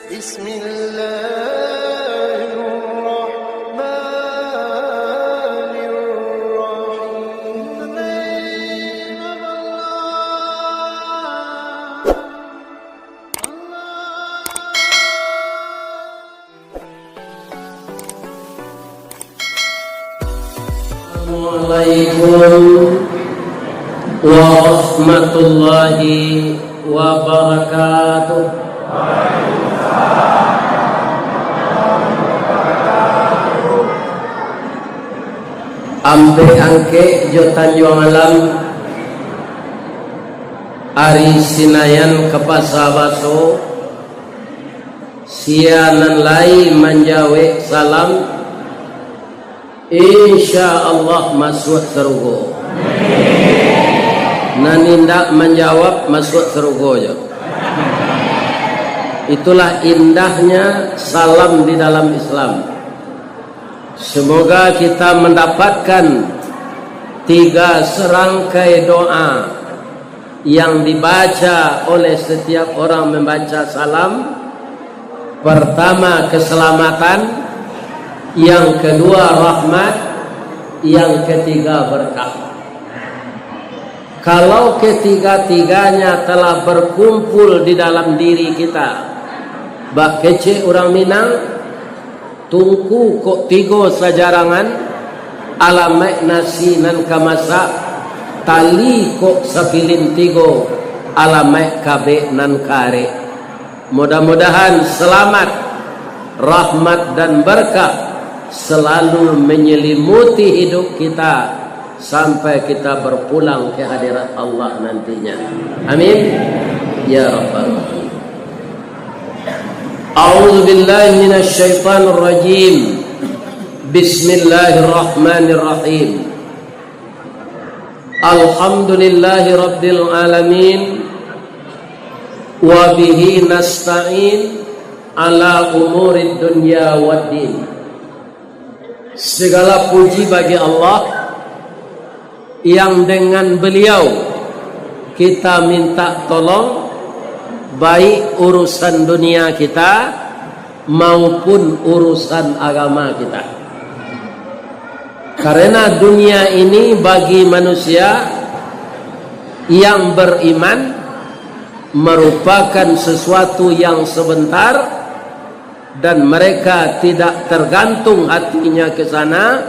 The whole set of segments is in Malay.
بسم الله الرحمن الرحيم. Assalamualaikum warahmatullahi wabarakatuh. Ampe angke jotan juang alam Ari Sinayan kepasabaso sianan lai manjawe salam insya Allah masuk serugo nanindak menjawab masuk serugo ya. Itulah indahnya salam di dalam Islam. Semoga kita mendapatkan 3 serangkai doa yang dibaca oleh setiap orang membaca salam. Pertama, keselamatan. Yang kedua, rahmat. Yang ketiga, berkah. Kalau ketiga-tiganya telah berkumpul di dalam diri kita, bak kece orang Minang tungku kok tigo sajarangan alamai nasi nan kamasa tali kok sapilin tigo alamai kabe nan kare. Mudah-mudahan selamat, rahmat dan berkah selalu menyelimuti hidup kita sampai kita berpulang ke hadirat Allah nantinya. Amin ya rabbal alamin. A'udzu billahi minasy syaithanir rajim. Bismillahirrahmanirrahim. Alhamdulillahi rabbil alamin wa bihi nasta'in ala umurid dunya waddin. Segala puji bagi Allah yang dengan beliau kita minta tolong baik urusan dunia kita maupun urusan agama kita. Karena dunia ini bagi manusia yang beriman merupakan sesuatu yang sebentar dan mereka tidak tergantung hatinya ke sana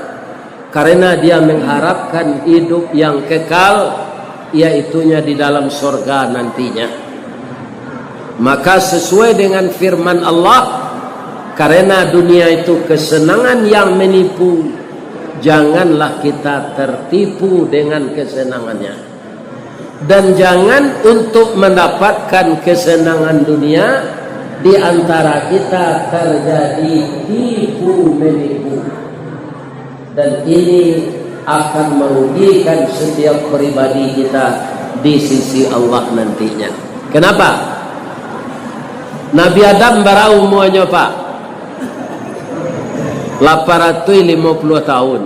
karena dia mengharapkan hidup yang kekal, yaitunya di dalam surga nantinya. Maka sesuai dengan firman Allah, karena dunia itu kesenangan yang menipu, janganlah kita tertipu dengan kesenangannya. Dan jangan untuk mendapatkan kesenangan dunia di antara kita terjadi tipu menipu. Dan ini akan merugikan setiap pribadi kita di sisi Allah nantinya. Kenapa? Nabi Adam berapa umurnya Pak? 850 tahun.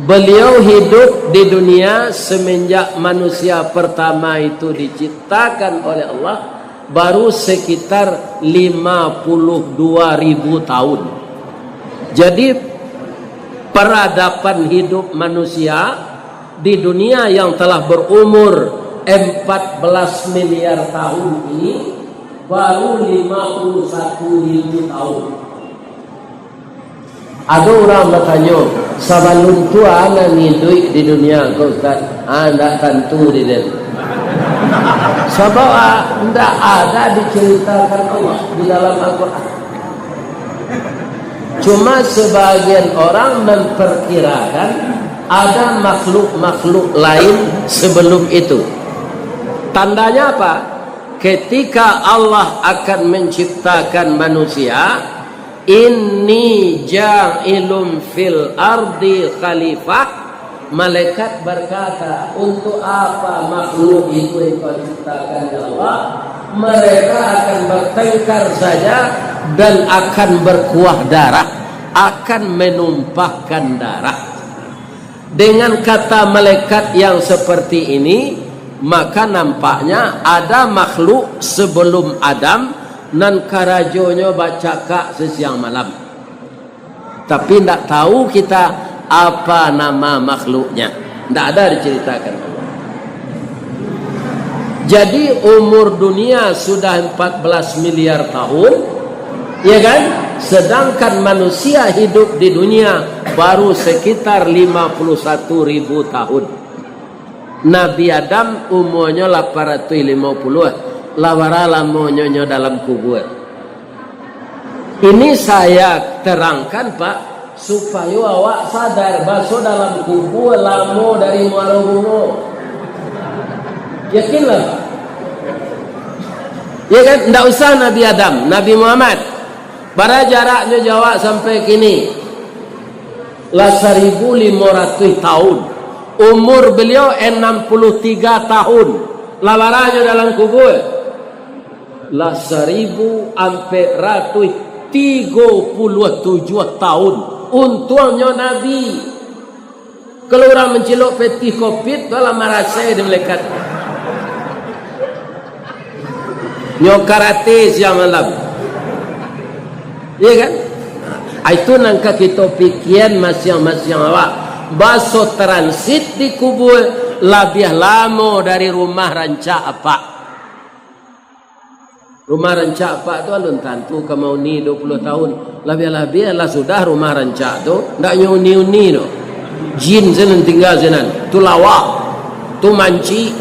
Beliau hidup di dunia semenjak manusia pertama itu diciptakan oleh Allah baru sekitar 52.000 tahun. Jadi peradaban hidup manusia di dunia yang telah berumur 14 miliar tahun ini baru 51.000 tahun. Ada orang bertanya, sebelum tua ana hidup di dunia kau Ustaz? Anda tentu di dalam. Sebab tidak ada diceritakan Allah di dalam Al-Quran. Cuma sebagian orang memperkirakan ada makhluk-makhluk lain sebelum itu. Tandanya apa? Ketika Allah akan menciptakan manusia, inni ja'ilun fil ardi khalifah, malaikat berkata, untuk apa makhluk itu yang kau ciptakan ya Allah? Mereka akan bertengkar saja dan akan berkuah darah, akan menumpahkan darah. Dengan kata malaikat yang seperti ini, maka nampaknya ada makhluk sebelum Adam nan karajonyo baca kak sesiang malam. Tapi tidak tahu kita apa nama makhluknya. Tidak ada diceritakan. Jadi umur dunia sudah 14 miliar tahun, ya kan? Sedangkan manusia hidup di dunia baru sekitar 51.000 tahun. Nabi Adam umurnya 850, lawara lamonyo dalam kubur. Ini saya terangkan Pak, supaya awak sadar baso dalam kubur lamo dari muara bungo. Yakinlah Pak. Ya kan? Tidak usah Nabi Adam, Nabi Muhammad. Pada jaraknya Jawa sampai kini 1.500 tahun. Umur beliau 63 tahun. Lawarannya dalam kubur 1.437 tahun. Untungnya Nabi. Kalau orang mencelok peti kopit, dalam marasai di melekat. Nyokarate siang malam. Iya kan? Itu nangka kita pikiran masing-masing awak. Baso transit di kubur lebih lama dari rumah rancak apa? Rumah rancak apa tu alun tantu kemau ni 20 tahun. Lebih-lebih lah sudah rumah rancak tu ndak nyuni-uni tu. Jin senan tinggal senan. Tu lawak. Tu manci.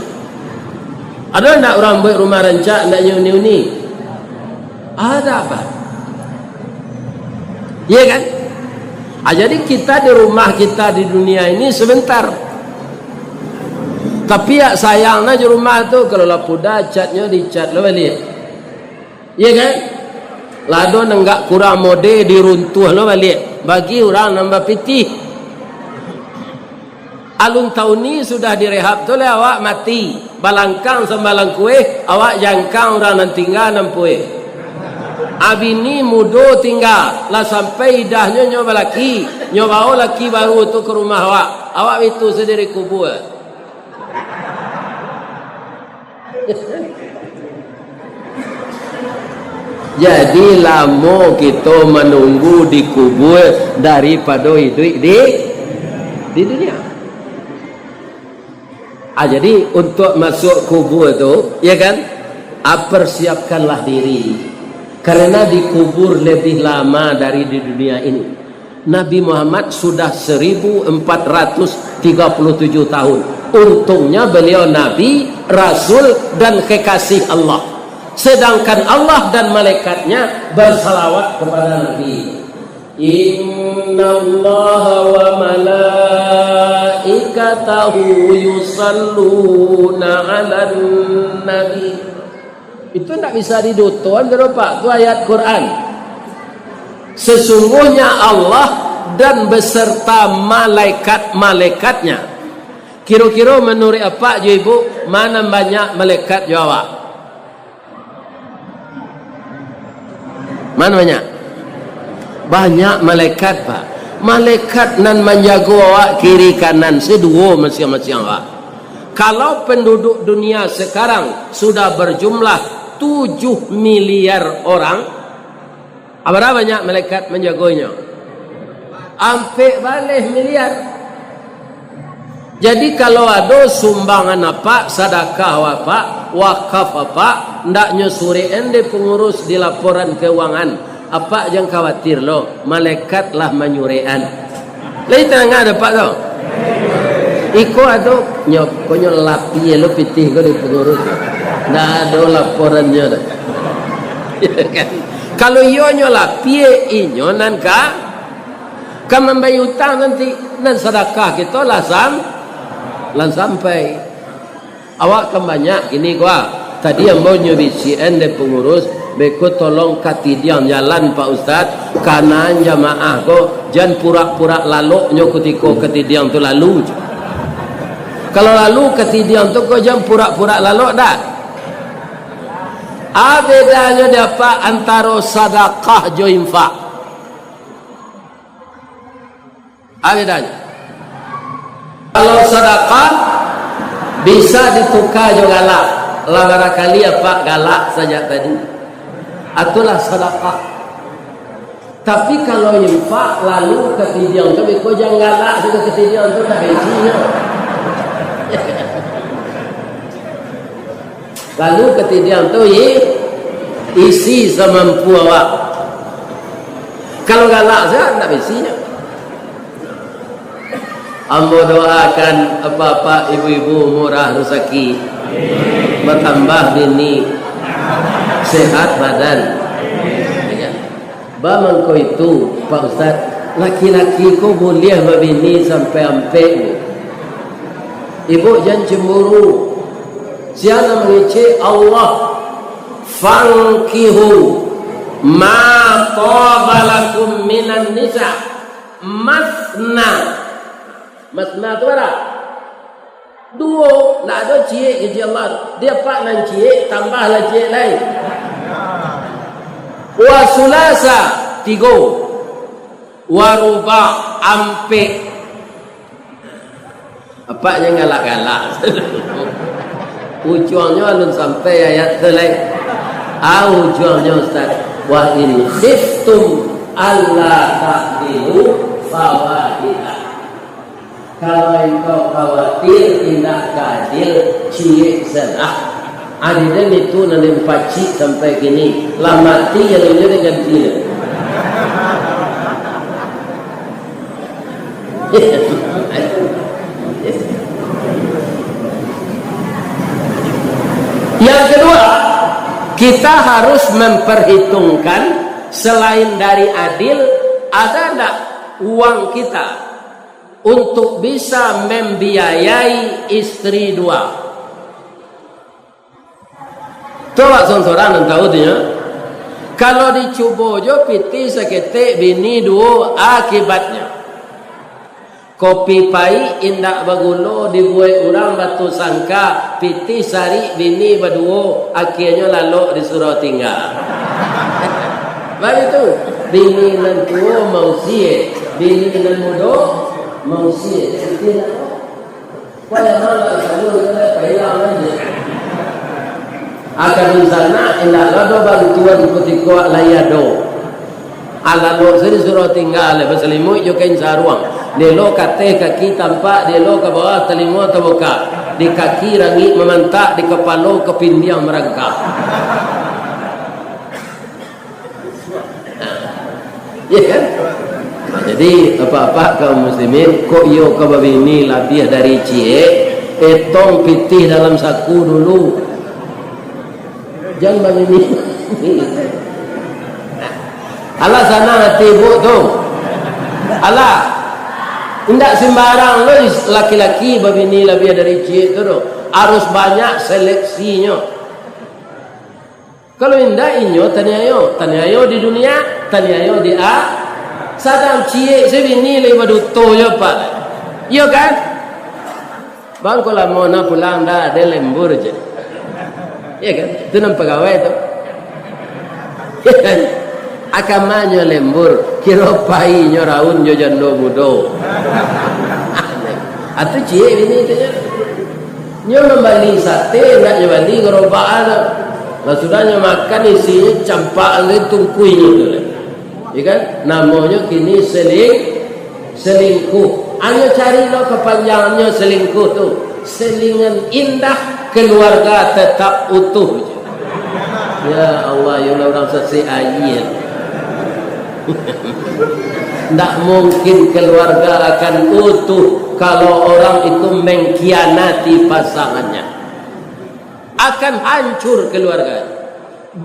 Ada ndak orang buat rumah rancak ndak nyuni-uni? Ada apa? Iya kan? Jadi kita di rumah kita di dunia ini sebentar. Tapi ya sayangnya di rumah tu kalau lapuda catnya dicat lo balik. Iya kan? Lado nenggak kurang mode diruntuh lo balik. Bagi orang nambah pitih. Alun tahun ni sudah direhab tu le awak mati. Balangkang sembalang kue, awak jangkang orang nan tinggal nampue. Abini mudo tinggal lah sampai idahnya nyoba laki baru tu ke rumah awak itu sendiri kubur. Jadi lama kita menunggu di kubur daripada hidup di dunia. Jadi untuk masuk kubur tu, ya kan? Persiapkanlah diri. Karena dikubur lebih lama dari di dunia ini. Nabi Muhammad sudah 1437 tahun. Untungnya beliau Nabi, Rasul dan kekasih Allah. Sedangkan Allah dan malaikatnya bersalawat kepada Nabi. Inna Allah wa malaikatahu yusalluna ala nabi. Itu tidak bisa didutuan Pak. Itu ayat Quran. Sesungguhnya Allah dan beserta malaikat-malaikatnya. Kira-kira menurut apa je ibu? Mana banyak malaikat jawab? Mana banyak? Banyak malaikat Pak. Malaikat nan menjaga awak kiri kanan sedua masing-masing awak. Kalau penduduk dunia sekarang sudah berjumlah 7 miliar orang, berapa banyak malaikat menjaganya? Hampir balik miliar. Jadi kalau ada sumbangan apa, sedekah apa, wakaf apa, ndak nyusuriin di pengurus di laporan keuangan. Apa jangan khawatir lo, malaikat lah menyurian. Lain tengah ada Pak tau. Iko ada konyo lapi lo pitih ko di pengurus. Ndak ada laporannya dah. Kan? Kalau ionyo lapi inyo nan ka membayar utang nanti nan sedekah kita lah sampai. Awak kan banyak ini gua. Tadi yang mau nyobisian de pengurus beko tolong katidiam jalan Pak Ustaz kanan jamaah ko jangan pura-pura lalu nyo ketika ketidiam tu lalu. Kalau lalu ketidiam tu ko jangan pura-pura lalu dah. Bedanya dapat antara sedekah jo infak. Bedanya. Kalau sedekah bisa ditukar jo galak. Lah barangkali apa galak saja tadi. itulah sedekah. Tapi kalau infak lalu ketidian tu, kau jangan galak juga ketidian tu dah isinya. Lalu ketidian tu isi semampu awak. Kalau galak saja tak isinya. Ambo doakan apa-apa ibu-ibu murah rezeki, bertambah bini, sehat badan. Bamangko itu Pak Ustaz, laki-laki ko boleh berbini sampai ampek. Ibu jangan cemburu. Siapa mengecek Allah, fankihu ma qabalakum minan nisa masna. Masna tu apa? Dua, nak ada cie kerja Allah. Dia pak nan cie, tambahlah cie lain. Wa sulasa, tiga. Wa ruba, ampe. Apa yang galak-galak? Ujungnya belum sampai ayat tu lain. Ujungnya Ustaz. Wa in khiftum alla ta'dilu fawahidah. Kalau engkau khawatir tidak keadil, cie senah. Adidem itu nanti paci sampai kini. Lamati yang ini dengan dia. Yang kedua, kita harus memperhitungkan selain dari adil, ada tak uang kita untuk bisa membiayai istri dua. Coba sonsoran tahu dia. Kalau dicuba jo piti seketik bini dua, akibatnya kopi pai indak bagulo dibuat orang batu sangka piti sari bini berdua, akhirnya lalu disuruh tinggal. Baik itu bini nan tua mau sie, bini nan muda mau sie. Tidak. Pada malam selalu kita hilang aja. Akan sana indah lado bantuan ketika layado. Alalo seri suruh tinggal berselimut jo kain saruang. Delo kate kaki tampak, delo ke bawah telinga terbuka. Di kaki rangi memantak, di kepala kepindiang merangkak. Ya kan? Nah, jadi apa-apa kaum muslimin kok yo ke babini lebih dari cie, etong pitih dalam saku dulu. Jangan begini. Allah sana hati ibu tu. Allah tidak sembarang lo laki-laki begini lebih dari cik tu. Harus banyak seleksinya. Kalau tidak inyo taniayo di dunia, taniayo di sadang cik sebini lebih berduto je pak. Iya kan? Bang kalau mau nak pulang dah ada lembur je. Ya kan? Itu nampak pegawai tu. Ya kan? Akamanya lembur, kira pai nyoraun jo jando mudo. Atu cie ini tu nya. Nyo membali sate, nak membali gerobak tu. Lah sudahnya makan isinya campak le tungkuinya tu. Ya kan? Namanya kini selingkuh. Hanya cari lo kepanjangannya selingkuh tu. Selingan indah, keluarga tetap utuh. Ya Allah, ya Allah, orang sesi ayat. Tak mungkin keluarga akan utuh kalau orang itu mengkhianati pasangannya. Akan hancur keluarga,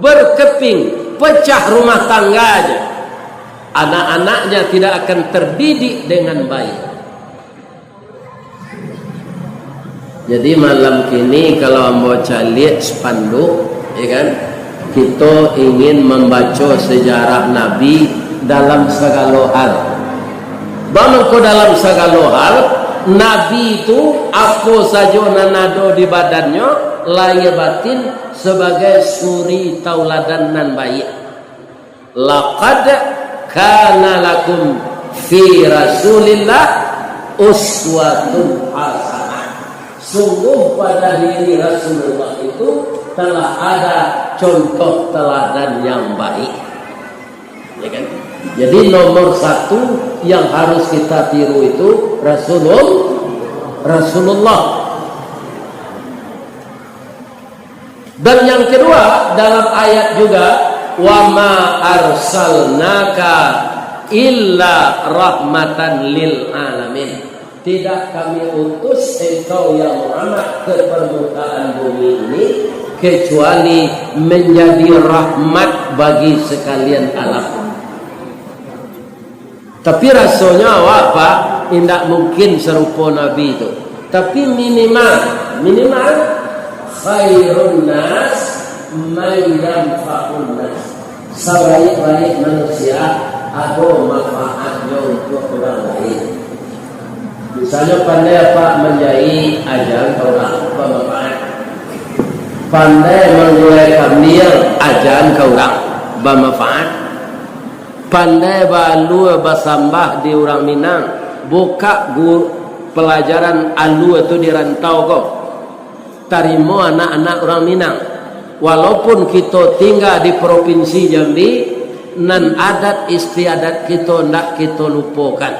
berkeping, pecah rumah tangganya. Anak-anaknya tidak akan terdidik dengan baik. Jadi malam kini kalau ambo lihat spanduk, ya kan? Kita ingin membaca sejarah Nabi dalam segala hal. Bagaimana dalam segala hal, Nabi itu apa saja nanado di badannya, lahir batin sebagai suri tauladan nan baik. Laqad kana lakum fi Rasulillah uswatun hasanah. Sungguh pada diri Rasulullah itu telah ada contoh teladan yang baik, ya kan? Jadi nomor satu yang harus kita tiru itu Rasulullah. Dan yang kedua dalam ayat juga, wa ma arsalnaka illa rahmatan lil alamin. Tidak kami utus engkau ya Muhammad ke permukaan bumi ini kecuali menjadi rahmat bagi sekalian alam. Tapi rasanya apa? Tidak mungkin serupa Nabi itu. Tapi minimal khairun nas man yanfa'un nas. Sebaik-baik manusia ada manfaatnya untuk orang lain. Misalnya pandai apa menjahit ajan orang bermanfaat. Pandai menggulai kambil ajan ke orang bermanfaat. Pandai balu bersambah di orang Minang, buka pelajaran alu itu di rantau kok. Tarimo anak-anak orang Minang. Walaupun kita tinggal di provinsi Jambi, nan adat istiadat kita nak kita lupakan.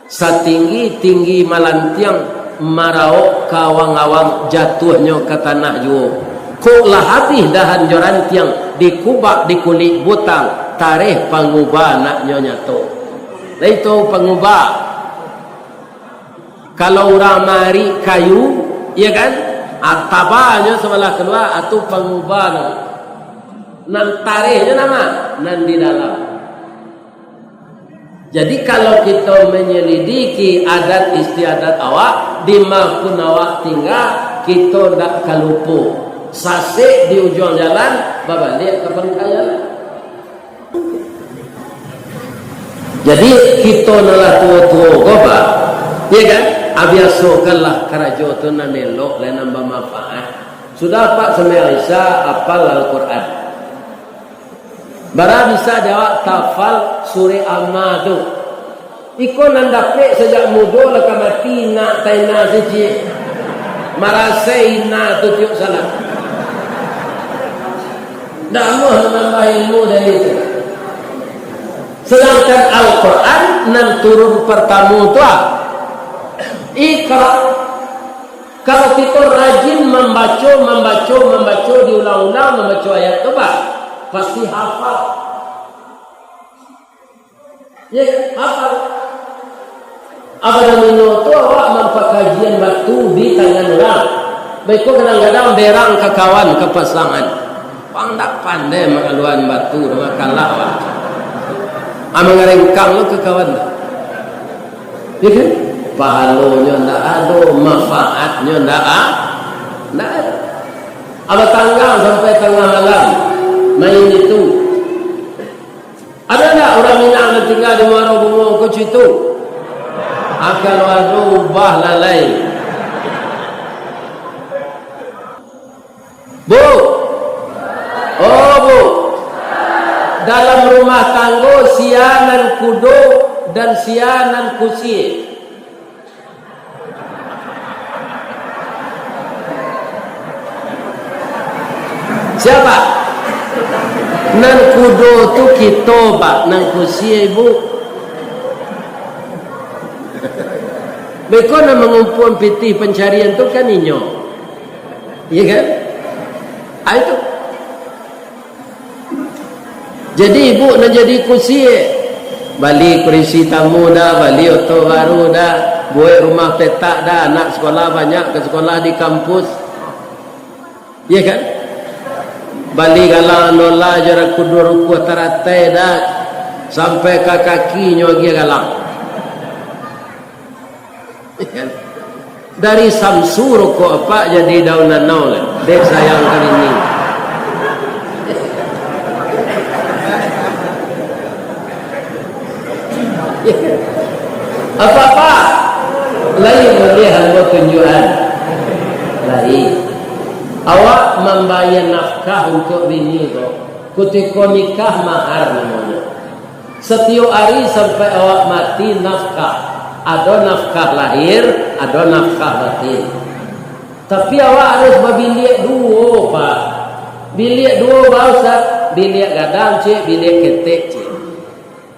Satinggi-tinggi malantiang marau kawang-awang jatuhnya ke tanah juo. Kok lah habis dahan jorantiang dikubak di kulit butang tarikh pengubah naknya nyatu. Nah itu pengubah. Kalau orang mari kayu, ya kan? Atabanya sebelah keluar atau pengubah nan tarikhnya nama nan di dalam. Jadi kalau kita menyelidiki adat istiadat awak di mana awak tinggal, kita tidak kalupu. Sasik di ujung jalan, babalik ke pengkayalan. Jadi kita nalah tua-tua goba, ya kan? Abiasokanlah kerajo tu nanelok dan nambah manfaat. Sudah Pak Semai Aisyah apal Al-Quran. Bara bisa jawab tafal surah Amma tu. Iko nandapek sejak muda leka mati nak taina siji. Marasai na tu tiuk salah. Dah mau menambah ilmu dari itu. Sedangkan Al-Quran nan turun pertama tu Iqra. Kalau kita rajin membaca diulang-ulang membaca ayat tu pasti hafal. Ya, hafal. Apa namanya tu awak mampu kajian batu di tangan orang. Baik kadang-kadang berang ke kawan ke pasangan. Pandak pandai mengaluan batu dengan kalah awak. Mengerengkang lu ke kawan. Ya kan? Pahalanya tidak ada, manfaatnya tidak ada. Ada tanggal sampai tengah malam main itu. Ada tak orang Minang yang tinggal di Muara Bunga ke situ? Akan ada ubah lalai. Bu. Oh bu. Dalam rumah tangga sianan kudo dan sianan kusi. Siapa? Nan kudo tu kita pak, nan kusi ibu. Mereka nak mengumpul piti pencarian tu kan inyo, iya kan? Itu. Jadi ibu nak jadi kusi, balik kursi tamu dah, balik oto baru dah, buat rumah petak dah, anak sekolah banyak ke sekolah di kampus, iya kan? Balik galang nola jarak kudur ruku teratai dah sampai ke kakinya lagi galang. Dari samsur ko apa jadi daunan nol. Dek sayang kali ini. Apa-apa lain melihat tunjukan lain. Awak membayar nafkah untuk bini tu. Ketika nikah mahar namanya. Setiap hari sampai awak mati nafkah. Ada nafkah lahir, ada nafkah batin. Tapi awak harus berbilik dua, Pak. Bilik dua bahasa, bilik gadang cik, bilik ketek cik.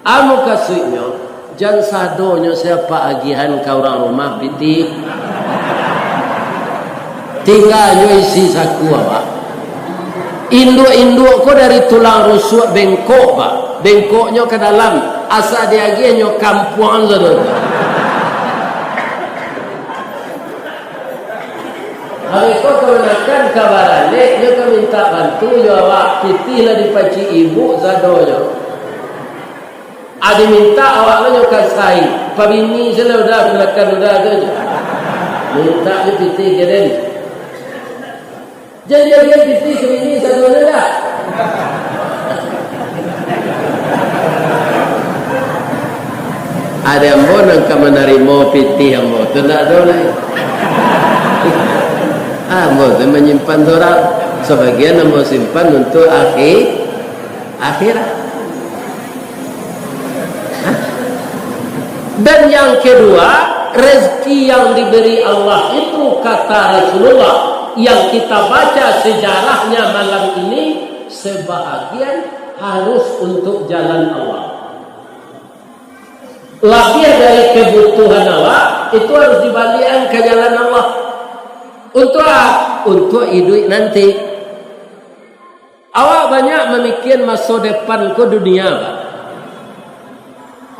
Amu kasutnya, jangan sadonya siapa agihan kau orang rumah piti. Tinggalnya isi saku awak. Induk-induk ko dari tulang rusuk bengkok, Pak. Bengkoknya ke dalam, asal dia agihannya kampuan saudara. Hari kau kemenakan kabaran dia kau minta bantu awak piti lah dipaci ibu sadonya. Ada minta awaknya kasai, pabini sila udah kemenakan udah tu. Minta dia piti keren. Jadi dia piti kemini sadonya dah. Ada yang mau nak menerima piti yang mau tu tak ada lagi. Mau menyimpan orang, sebagian mau simpan untuk akhirat. Dan yang kedua, rezeki yang diberi Allah itu kata Rasulullah yang kita baca sejarahnya malam ini, sebahagian harus untuk jalan Allah. Lebih dari kebutuhan Allah itu harus dibalikkan ke jalan Allah. Untuk hidup nanti. Awak banyak memikirkan masa depan ke dunia, Pak.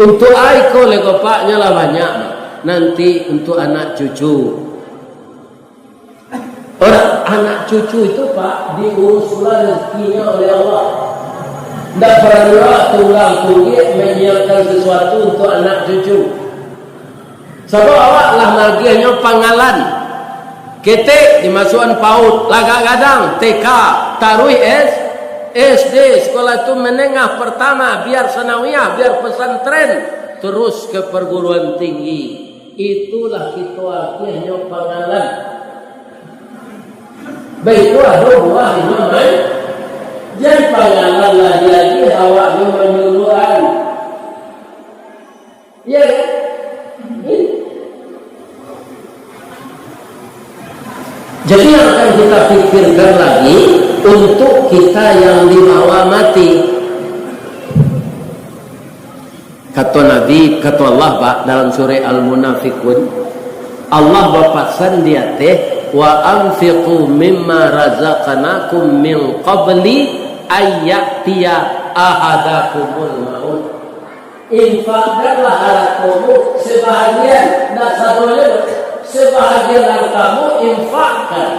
Untuk aiko legopaknya lah banyak, Pak. Nanti untuk anak cucu. Orang anak cucu itu, Pak, diuruslah rezekinya oleh Allah. Tidak perlu tunggang tunggik menyiapkan sesuatu untuk anak cucu. Sebab awak lah magianya pangalan. Ketek dimasukkan PAUD, laga-gadang TK, taruh SD, sekolah itu menengah pertama, biar sanawiyah, biar pesantren, terus ke perguruan tinggi. Itulah kita akhirnya pangalan. Baiklah buah imam. Jangan pangalan lagi awaknya menyuruhan. Ya kan? Jadi yang akan kita pikirkan lagi untuk kita yang dibawa mati. Kata Nabi, kata Allah, Pak, dalam surah Al-Munafiqun, Allah berpesan dia wa anfiqu mimma razaqnakum min qabli ayyatiya ahadakumul maut. Infakkanlah hartamu sebahagian, dan satunya sebahagian dari kamu infakkan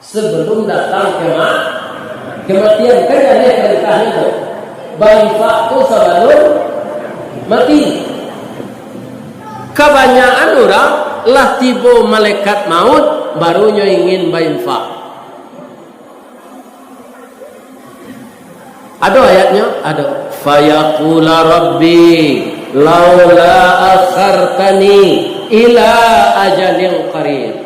sebelum datang kematian. Kan ada perintah itu, berinfak itu sebelum mati. Kebanyakan orang lah tiba malaikat maut barunya ingin berinfak. Ada ayatnya, ada. Fayaqula rabbi laula akhartani ila ajalin qarib.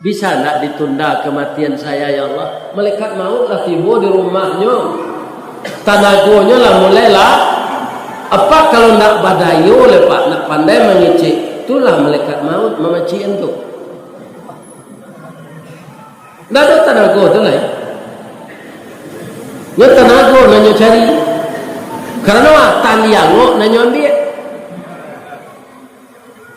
Bisa nak ditunda kematian saya ya Allah? Malaikat maut lah tiba di rumahnya, tanagonya lah mulailah. Apa kalau nak badayo lepak, nak pandai mengicik, itulah malaikat maut memaciin tu. Nggak ada tanago tu lah. Ya tanago nanyo cari, karena taliango nanyo ambil.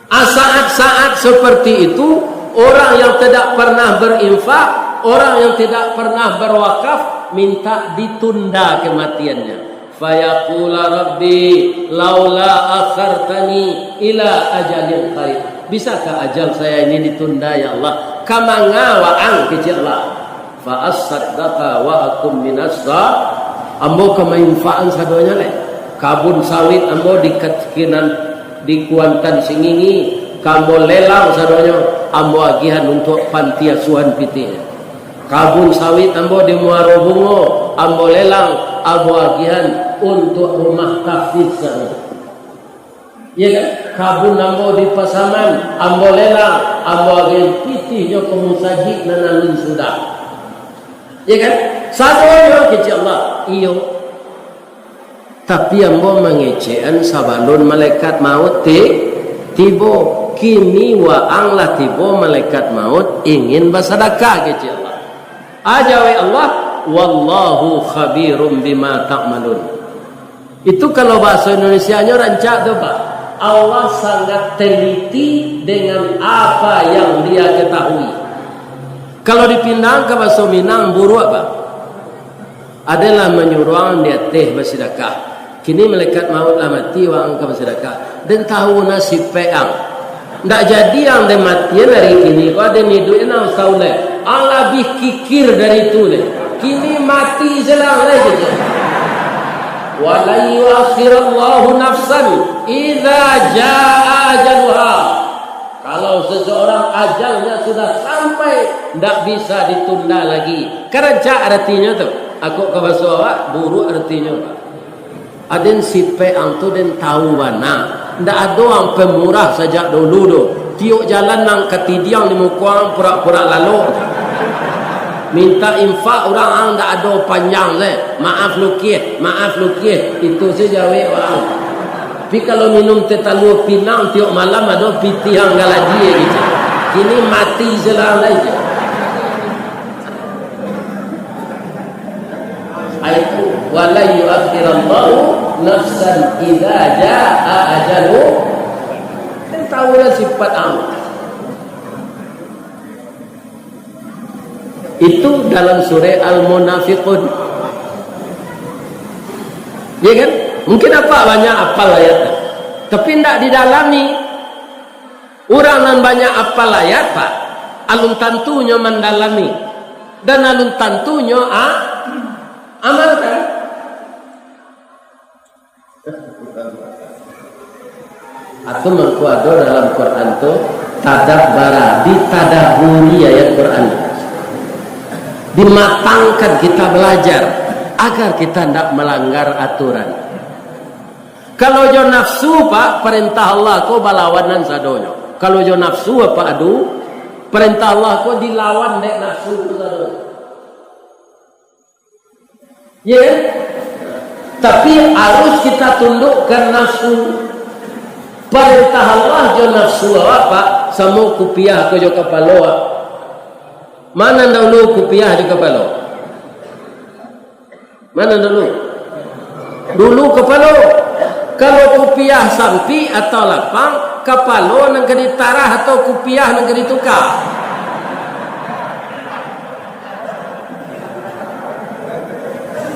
Saat-saat seperti itu, orang yang tidak pernah berinfak, orang yang tidak pernah berwakaf, minta ditunda kematiannya. Fayaqula rabbi laula akhartani ila ajalin qarib. Bisakah ajal saya ini ditunda ya Allah? Kamanga wa ang kecil Allah. Fa as-saddaqa wa akum minas ambo kemainfaan sadonya le. Kabun sawit ambo dikekinan dikuantan singingi, kambo lelang sadonya ambo agihan untuk panti asuhan piti. Kabun sawit ambo di Muaro Bungo, ambo lelang ambo agihan untuk rumah tahfiz sadonya. Ya kan? Kabun ambo di Pasaman, ambo lelang ambo agihan pitihnya kemusajik nanalun sudah. Ya kan? Sadonya kecil Allah. Iyo. Tapi ambo mengecekan sabalun malaikat maut tibo kini waang lah tiba malaikat maut ingin bersedekah ke Allah. Ajawi Allah, wallahu khabirum bima ta'malun. Itu kalau bahasa Indonesianya rancak tu Pak. Allah sangat teliti dengan apa yang dia ketahui. Kalau dipindah ke bahasa Minang buruk apa? Adalah menyuruh dia teh bersedekah. Kini malaikat maut lah mati wang ke bersedekah. Dan tahu nasib peang. Ndak jadi yang dia mati dari kini. Kau ada ni duit nak tahu leh. Allah lebih kikir dari itu leh. Kini mati selang leh je. Wala yuakhirallahu nafsan idza jaa ajaluha. Kalau seseorang ajalnya sudah sampai, ndak bisa ditunda lagi. Kerja artinya tu. Aku ke bahasa awak buruk artinya Pak. Aden sipe ang tu den tahu mana. Ndak ada orang pemurah sejak dulu tu. Tiuk jalan nang ketidiang di muka pura-pura lalu. Minta infak orang ang ndak ada panjang le. Maaf lukih. Itu saja we orang. Tapi kalau minum teh talu pinang tiuk malam ada piti hang galaji gitu. Kini mati selang aja. Aitu wala yuakhirallahu nafsan idza jaa ajalu. Tahulah sifat Allah. Itu dalam surah Al-Munafiqun. Ya kan? Mungkin apa banyak apal ayatnya. Tapi tidak didalami. Orang yang banyak apal ayat Pak, alun tentunya mendalami. Dan alun tentunya amalkan. Atau mengkuado dalam Quran itu tadabbara, ditadaburi ayat Quran. Dimatangkan kita belajar agar kita tidak melanggar aturan. Kalau jo nafsu Pak, perintah Allah ko balawanan sadonyo. Kalau jo nafsu apa adu, perintah Allah ko dilawan dek nafsu sadonyo. Ya, yeah. Tapi harus kita tundukkan nafsu. Perintah Allah jo nafsu apa? Samo kupiah ko jo kapalo. Mana dulu kupiah di kapalo? Mana dulu? Dulu kapalo. Kalau kupiah sampi atau lapang, kapalo nang kedi tarah atau kupiah nang kedi tukar.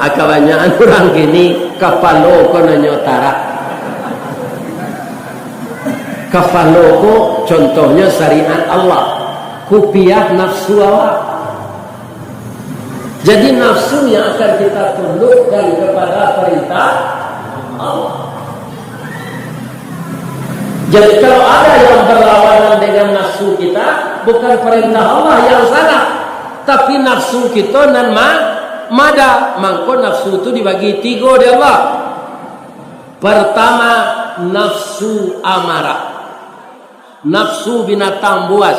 Kebanyakan orang gini kapalo ko nanyo tarah. Kapalo ko contohnya syariat Allah. Kupiah nafsu awak. Jadi nafsu yang akan kita tundukkan kepada perintah Allah. Jadi kalau ada yang berlawanan dengan nafsu kita, bukan perintah Allah yang salah, tapi nafsu kita nan mada. Mangko nafsu itu dibagi tiga di Allah. Pertama, nafsu amarah. Nafsu binatang buas.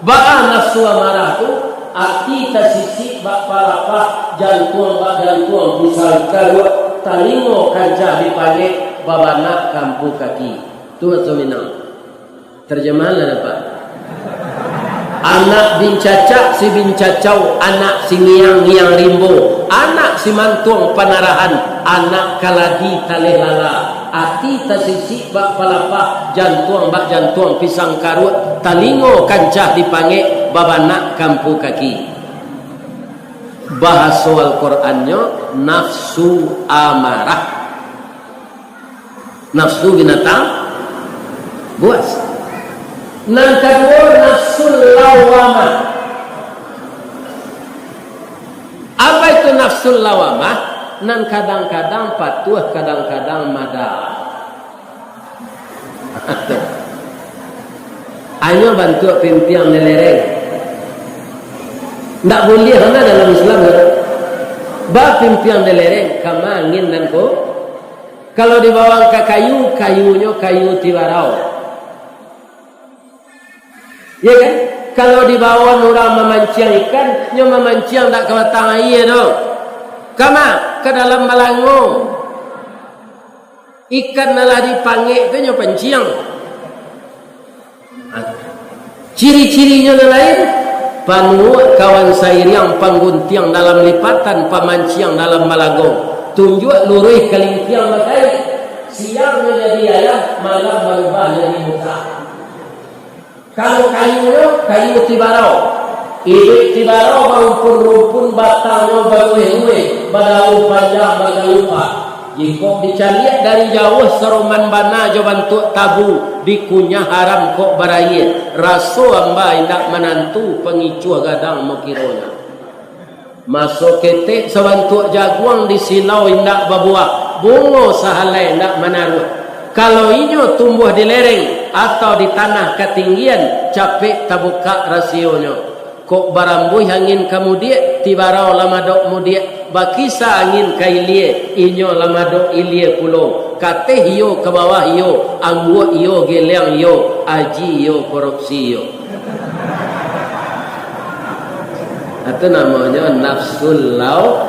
Ba'a nafsu amarah itu arti tasisi bak palapa jantung misal kalau talingo kancah dipakai babana kampu kaki. Itu atau minang. Terjemahan apa? Anak bin cacak si bin cacau, anak si ngiang rimbo, anak si mantuang panarahan, anak kaladi taleh lala. Ati tasisi bak palapa jantung pisang karut, talingo kancah dipanggil babana kampu kaki. Bahasa Al-Qur'annya nafsu amarah, nafsu binatang buas. Nang kedua nafsu lawamah. Apa itu nafsu lawamah? Nan kadang-kadang patuh, kadang-kadang mada. Ayo bantu pimpian nelereng. Ndak boleh hanya dalam Islam. Ba pimpian nelereng kamangin dan ko. Kalau dibawa ke kayu, kayunya kayu tiwarau. Ya kan? Kalau dibawa orang memancing ikan, nyo memancing tak kebatang air dong. Kama ke dalam balango. Ikan nalah dipanggil tu nyo pancing. Ciri-cirinya lain, panua kawan sairiang pangguntiang dalam lipatan, pamanciang dalam malagong. Tunjuk lurih kelingkiang makai, siangnya jadi ayam, malam berubah jadi muka. Kalau kayu tibarau, hidup tibarau maupun rumpun batangnya berwe-we, badaun panjang bagalupa. Jika dicariak dari jauh seroman bana jo bantuk tabu, dikunyah haram kok barayat. Raso amba indak menantu pengicu gadang mokironya. Masuk ketek sebantuk jaguang di silau indak babuah, bungo sahalai indak menaruh. Kalau inyo tumbuh di lereng atau di tanah ketinggian, capek tabuka rasionya. Kok barambuh angin kamu dia, tibarau lamadok mu dia, bakisa angin kailie, inyo lamadok ilie pulau. Kate hiyo ke bawah hiyo, angguak hiyo geleng hiyo, aji hiyo korupsi hiyo. Itu namanya nafsul lawamah.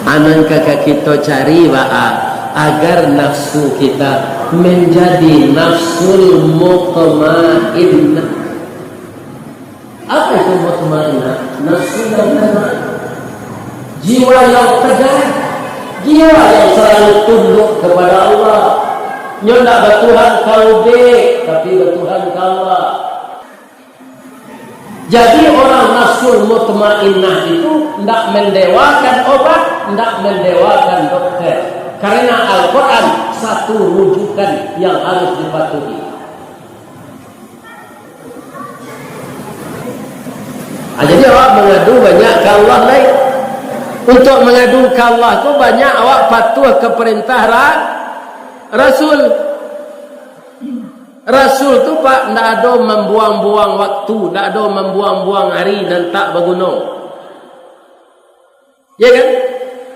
Anan kakak kita cari agar nafsu kita menjadi nafsul mutmainnah. Apa itu mutmainnah? Nafsu yang tenang, jiwa yang tegar, jiwa yang selalu tunduk kepada Allah. Nyonak bertuhan kau be, tapi bertuhan kau Allah. Jadi orang nafsul mutmainnah itu tidak mendewakan obat, tidak mendewakan dokter. Karena Al-Quran satu rujukan yang harus dipatuhi. Jadi awak mengadu banyak ke Allah lain. Untuk mengadu ke Allah itu banyak awak patuh ke perintah Rasul. Rasul tu pak ndak ada membuang-buang waktu, ndak ada membuang-buang hari dan tak berguna. Ya kan?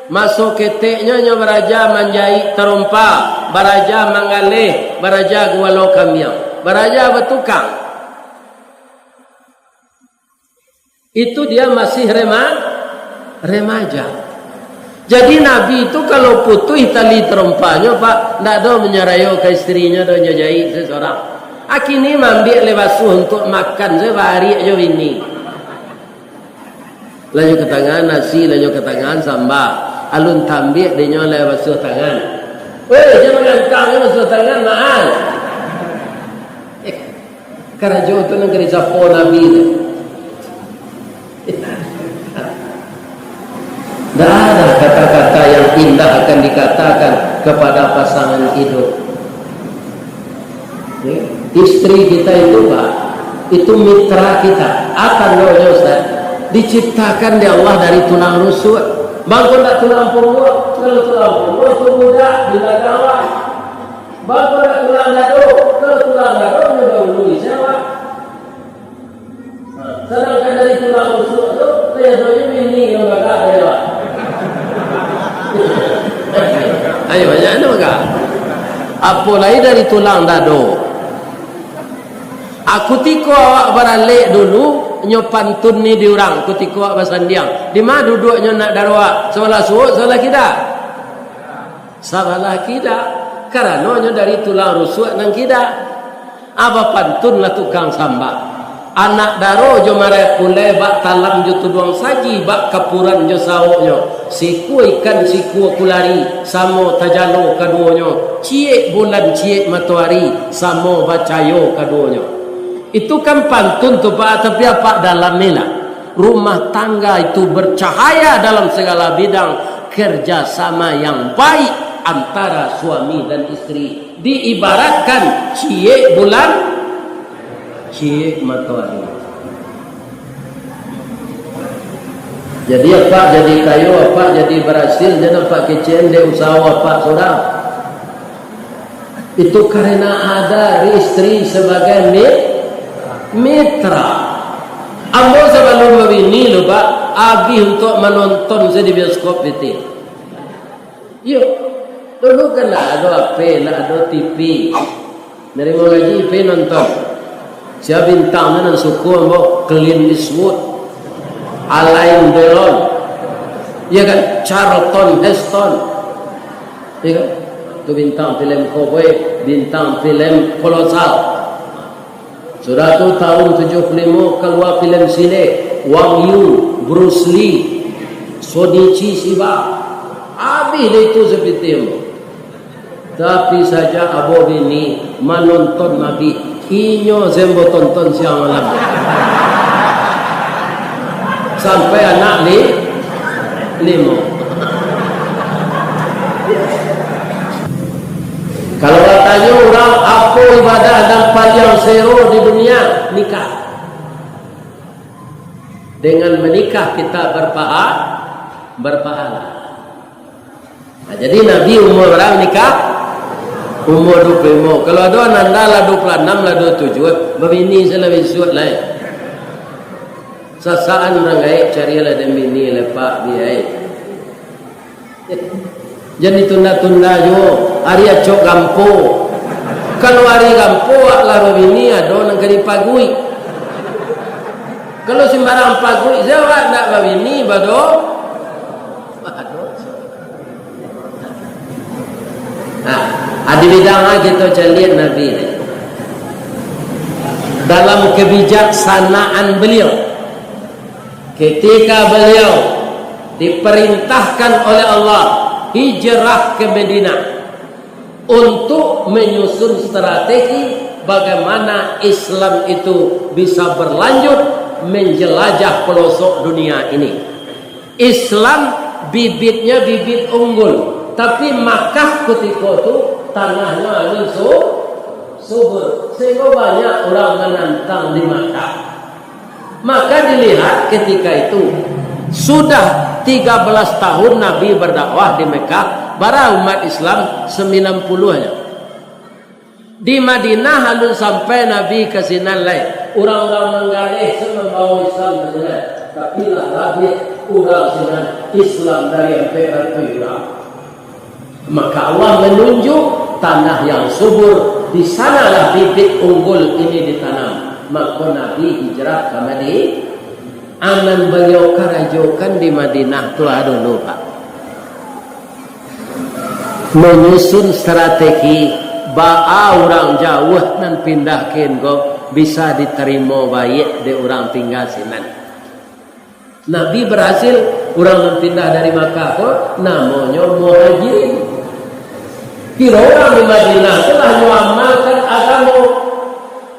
Masuk keteknya nya baraja manjai terompa, baraja mangaleh, baraja gualo kamiang, baraja bertukang. Itu dia masih remaja. Jadi Nabi itu kalau putus tali terompanya pak, tidak ada menyerayu ke istrinya dan nyajai seseorang. Akini mambil lebasu untuk makan sebari aja ini. Lanjut ke tangan nasi, lanjut ke tangan sambal. Alun tambik dia lebasu tangan. Weh, jangan ngangkang lebasu tangan mahal. Kerajo itu negeri sapo Nabi. Tidak ada kata-kata yang indah akan dikatakan kepada pasangan hidup. Istri kita itu pak, itu mitra kita. Akan namanya Ustaz, diciptakan di Allah dari tulang rusuk. Bangkun tak tulang punggung, kalau tulang punggung itu mudah bila kawan. Bangkun tak tulang dado, kalau tulang dado mudah ulu siapa. Sedangkan dari tulang rusuk itu, biasanya ini yang agak ada. Ayo banyak ni enggak? Apalagi dari tulang dado. Aku tiko awak baralek dulu nyopantun ni diorang. Aku tiko awak basandiang. Di mana duduknya nak darwa? Sebelah suuk, sebelah kita. Sebelah kita. Karena dari tulang rusuk nang kita. Apa pantun lah tukang sambak. Anak daro jo mare pule bak talam jo tuduang saji bak kapuran jo sawoknyo. Siku ikan siku kulari samo tajalo kaduonyo. Ciek bulan ciek matahari samo bacayo kaduonyo. Itu kan pantun tu pak, tapi apa dalamnya lah. Rumah tangga itu bercahaya dalam segala bidang, kerjasama yang baik antara suami dan istri. Diibaratkan ciek bulan ciek matahari. Jadi apa jadi kayu, apa jadi berhasil, jadi apa kecil dia usaha apa saudara. Itu karena ada istri sebagai mitra. Ambo sebelum begini loh pak, agi untuk menonton saya di bioskop itu. Yuk, dulu kan lah ada HP, lah ada TV. Dari mulai TV nonton. Siapa bintangnya dan suku ambo Clint Eastwood, Alain Delon, ya kan, Charlton Heston, ya kan. Itu bintang filem cowboy, bintang filem kolosal. Sudah tu tahun 75 keluar filem sini, Wang Yu, Bruce Lee, Shinichi Shiba. Habis itu seperti itu. Tapi saja abo ini menonton Nabi. Inyo zembo tonton siang malam. Sampai anak lima. Kalau katanya orang apa ibadah dan panjang zero di dunia, nikah. Dengan menikah kita berpahala. Nah, jadi Nabi umur orang nikah umur 25. Kalau ada nanda lah 26 lah 27, berbini selebih suat lain. Sasaan orang baik carilah dan bini lepak dia. Jadi tunda-tunda jo hari acok gampo. Kalau hari gampo lah berbini ada nang kali pagui. Kalau sembarang pagui jawab nak berbini bado. Nah, ada bidang kita cari Nabi dalam kebijaksanaan beliau ketika beliau diperintahkan oleh Allah hijrah ke Madinah untuk menyusun strategi bagaimana Islam itu bisa berlanjut menjelajah pelosok dunia ini. Islam bibitnya bibit unggul, tapi Makkah ketika itu tanahnya subur, sehingga banyak orang menantang di Makkah. Maka dilihat ketika itu sudah 13 tahun Nabi berdakwah di Mekah, bara umat Islam 90 hanya. Di Madinah halun sampai Nabi ke sinan lain. Orang-orang menggalih membawa Islam ke sinan. Tapi lah Nabi orang sinan Islam dari emperan ke Irak. Maka Allah menunjuk tanah yang subur, di sanalah bibit unggul ini ditanam. Maka Nabi hijrah ke Madinah. Anan beliau karajokan di Madinah tu dulu Pak, menyusun strategi ba'a orang jauh dan pindahkan go bisa diterima baik di orang tinggal sinan. Nabi berhasil orang pindah dari Makkah tu namanya Muhajirin. Kira orang di Madinah telah mengamalkan agama.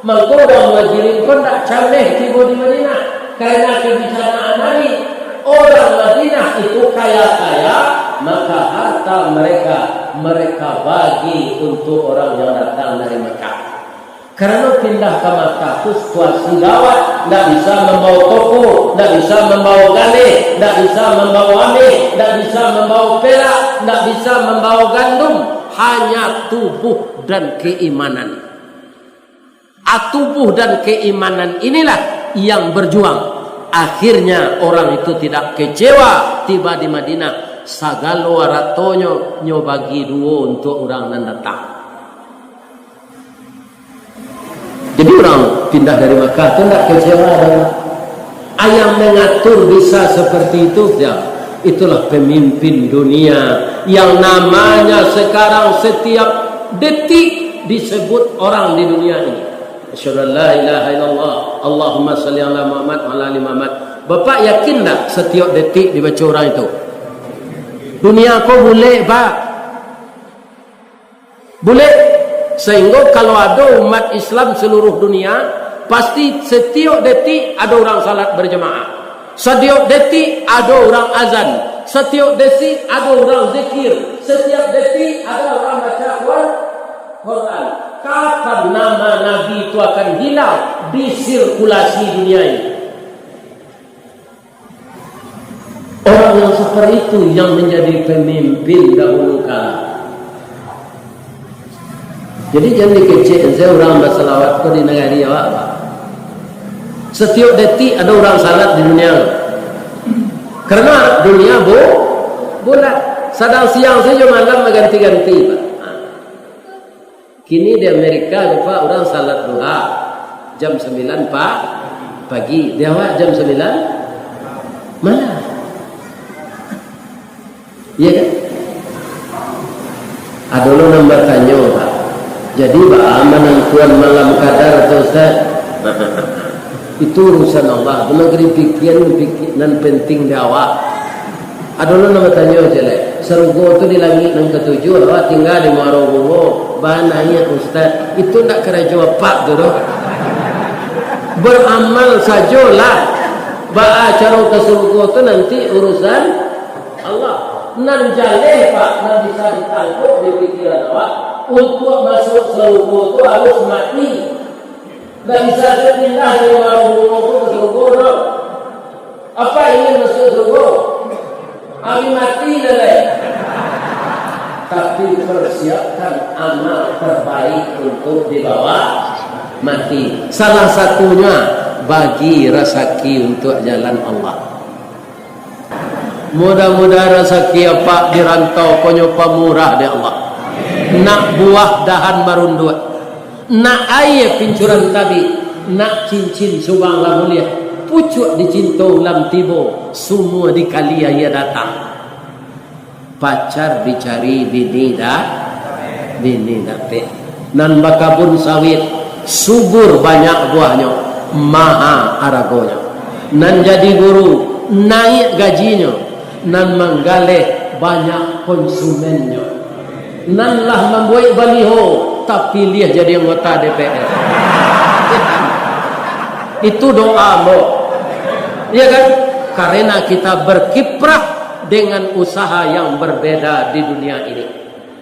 Maka orang Muhajirin pun tak canggih tiba di Madinah. Karena kebijaksanaan Nabi, orang Madinah itu kaya-kaya, maka harta mereka bagi untuk orang yang datang dari Mekah. Karena pindah ke Mekah itu situasi gawat, tidak bisa membawa toko, tidak bisa membawa galih, tidak bisa membawa amih, tidak bisa membawa perak, tidak bisa membawa gandum, hanya tubuh dan keimanan. Tubuh dan keimanan inilah yang berjuang. Akhirnya orang itu tidak kecewa tiba di Madinah. Sagalo aratonyo nyo bagi dua untuk orang yang datang. Jadi orang pindah dari Makkah itu tidak kecewa dengan ayam mengatur bisa seperti itu ya. Itulah pemimpin dunia yang namanya sekarang setiap detik disebut orang di dunia ini. Asyhadu an la ilaha illallah, Allahumma shalli ala Muhammad wa ala ali Muhammad. Bapak yakin tak setiap detik dibaca orang itu? Dunia kau boleh Pak? Boleh. Sehingga kalau ada umat Islam seluruh dunia, pasti setiap detik ada orang salat berjemaah. Setiap detik ada orang azan. Setiap detik ada orang zikir. Setiap detik ada orang baca Quran. Kapan nama Nabi itu akan hilang di sirkulasi dunia ini? Orang yang seperti itu yang menjadi pemimpin dahulu kala. Jadi jangan dikecil saya orang berselawat ke di negara dia apa. Setiap detik ada orang salat di dunia. Karena dunia bulat. Sedang siang saja malam ganti-ganti Pak. Kini di Amerika Pak orang salat duha jam 9 pagi. Dia jam 9 malam. Iya kan? Ada lo nambah tanya Pak. Jadi bagaimana tuan malam kadar atau Ustaz? Itu urusan Allah. Negeri pikiran penting di awak. Ada lo nambah tanya jelek. Surga itu di langit yang ketujuh. Awak tinggal di Marobowo. Bananya Ustaz. Itu tak kira jawab Pak tu. Beramal sajalah. Cara ke surga itu nanti urusan Allah. Nan jaleh Pak, nan bisa ditangkap di pikiran awak. Untuk masuk surga itu harus mati. Tak bisa sepindah dari Marobowo ke surga. Apa ingin masuk surga? Kami mati dah. Tapi persiapkan amal terbaik untuk dibawa mati. Salah satunya bagi rezeki untuk jalan Allah. Mudah-mudahan rezeki apa dirantau konyopa murah di Allah. Nak buah dahan marundut, nak air pincuran tabi, nak cincin subang lah mulia, pucuk di cintong lam tibo, semua di kali ia datang. Pacar dicari bini dapet. Nan bakabun sawit subur banyak buahnya, maha aragonya. Nan jadi guru naik gajinya, nan menggaleh banyak konsumennya. Nan lah membuat baliho tapi dia jadi anggota DPR. Itu doa mo. Ya kan? Karena kita berkiprah dengan usaha yang berbeda di dunia ini.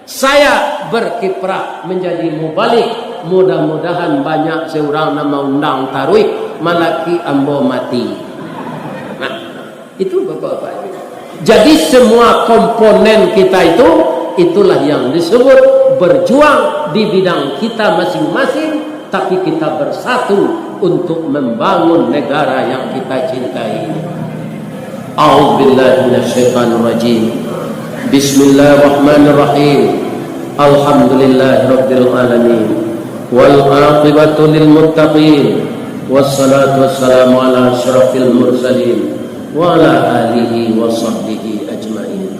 Saya berkiprah menjadi mubalik. Mudah-mudahan banyak seorang nama undang taruih malaki ambo mati. Nah, itu bapak-bapak. Jadi semua komponen kita itu, itulah yang disebut berjuang di bidang kita masing-masing, tapi kita bersatu untuk membangun negara yang kita cintai. A'udzubillahi minasyaitonirrajim. Bismillahirrahmanirrahim. Alhamdulillahirabbil alamin. Wal 'aqibatu lil muttaqin. Wassalatu wassalamu ala asyrafil mursalin wa ala alihi wa sahbihi ajmain.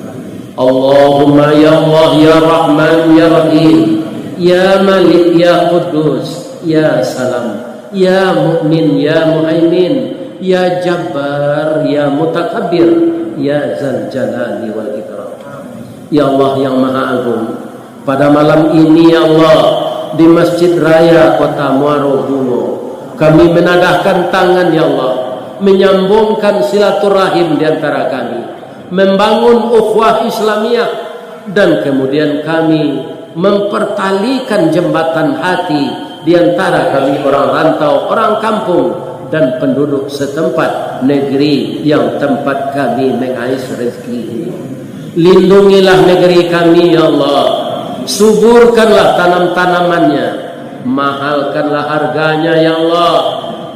Allahumma ya Allah ya Rahman ya Rahim, ya Malik ya Quddus, ya Salam, ya Mu'min ya Muhaimin, ya Jabbar ya Mutakabbir, ya Zal Jalali wal Ikram. Ya Allah yang Maha Agung, pada malam ini ya Allah di Masjid Raya Kota Muaro Bungo, kami menadahkan tangan ya Allah, menyambungkan silaturahim di antara kami, membangun ukhuwah Islamiyah, dan kemudian kami mempertalikan jembatan hati di antara kami orang rantau, orang kampung, dan penduduk setempat negeri yang tempat kami mengais rezeki. Lindungilah negeri kami ya Allah, suburkanlah tanam-tanamannya, mahalkanlah harganya ya Allah,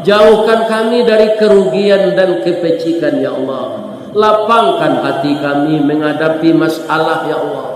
jauhkan kami dari kerugian dan kepecikan ya Allah. Lapangkan hati kami menghadapi masalah ya Allah.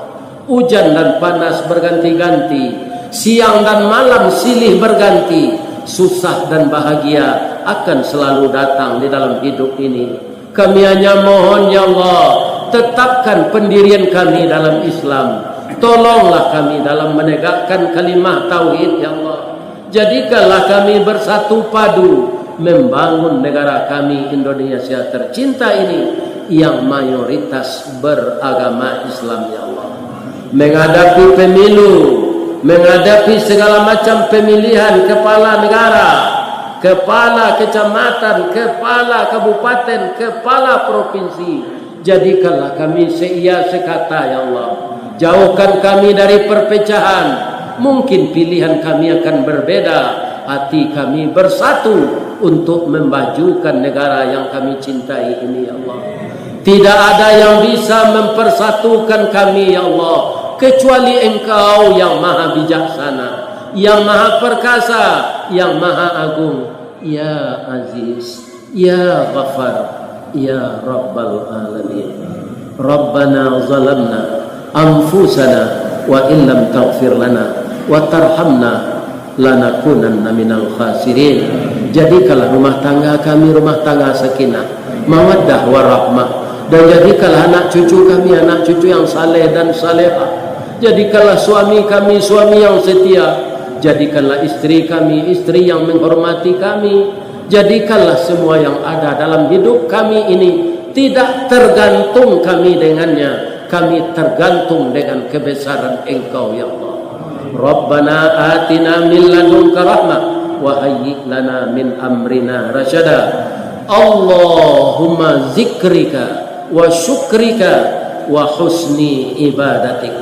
Hujan dan panas berganti-ganti, siang dan malam silih berganti, susah dan bahagia akan selalu datang di dalam hidup ini. Kami hanya mohon ya Allah, tetapkan pendirian kami dalam Islam. Tolonglah kami dalam menegakkan kalimah tauhid ya Allah. Jadikanlah kami bersatu padu membangun negara kami Indonesia tercinta ini yang mayoritas beragama Islam ya Allah. Menghadapi pemilu, menghadapi segala macam pemilihan kepala negara, kepala kecamatan, kepala kabupaten, kepala provinsi, jadikanlah kami seia sekata ya Allah. Jauhkan kami dari perpecahan. Mungkin pilihan kami akan berbeda, hati kami bersatu untuk memajukan negara yang kami cintai ini ya Allah. Tidak ada yang bisa mempersatukan kami ya Allah kecuali Engkau yang Maha Bijaksana, yang Maha Perkasa, yang Maha Agung. Ya Aziz, Ya Ghaffar, Ya Rabbal Alamin. Rabbana zalamna anfusana wa illam taghfir lana wa tarhamna lanakunanna minal khasirin. Jadikanlah rumah tangga kami rumah tangga sakinah, mawaddah warahmah, dan jadikanlah anak cucu kami anak cucu yang saleh dan salehah. Jadikanlah suami kami suami yang setia. Jadikanlah istri kami istri yang menghormati kami. Jadikanlah semua yang ada dalam hidup kami ini tidak tergantung kami dengannya. Kami tergantung dengan kebesaran Engkau ya Allah. Rabbana atina min ladunka rahmah wa hayyi lana min amrina rasyada. Allahumma zikrika wa syukrika wa husni ibadatik.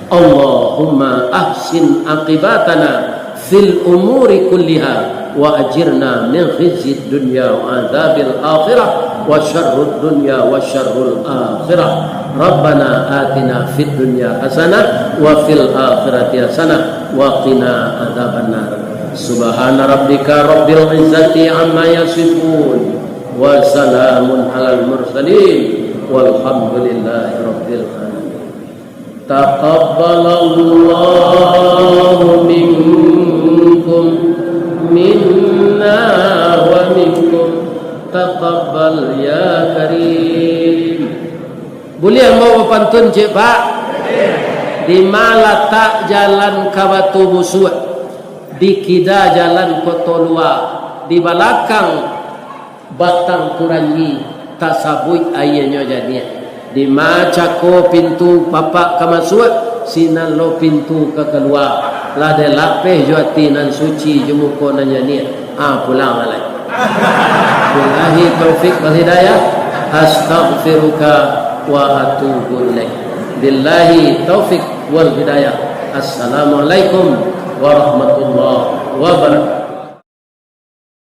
Allahumma ahsin aqibatana fil umuri kulliha wa ajirna min khizyid dunya wa adzabil akhirah wa syarrud dunya wa syarrul akhirah. Rabbana atina fid dunya hasanah wa fil akhirati hasanah wa qina adzabannar. Subhana rabbika rabbil izzati amma yasifun wa salamun alal mursalin walhamdulillahi rabbil alamin. Taqabbalallahu minkum minna wa minkum taqabbal ya karim. Boleh mau pantun cik Pak? Di Malata jalan Kabatu Busuk, di Kida jalan Kotolua, di belakang Batang Kuranyi tasabui ayahnya jadinya. Di Macako pintu papak ke masuk, sinan lo pintu ke keluar. Lade lapeh juati nan suci jumuko nanya ni. Pulang alai. Billahi taufik wal hidayah. Astaghfiruka wa atubu ilaik. Billahi taufik wal hidayah. Assalamualaikum warahmatullahi wabarakatuh.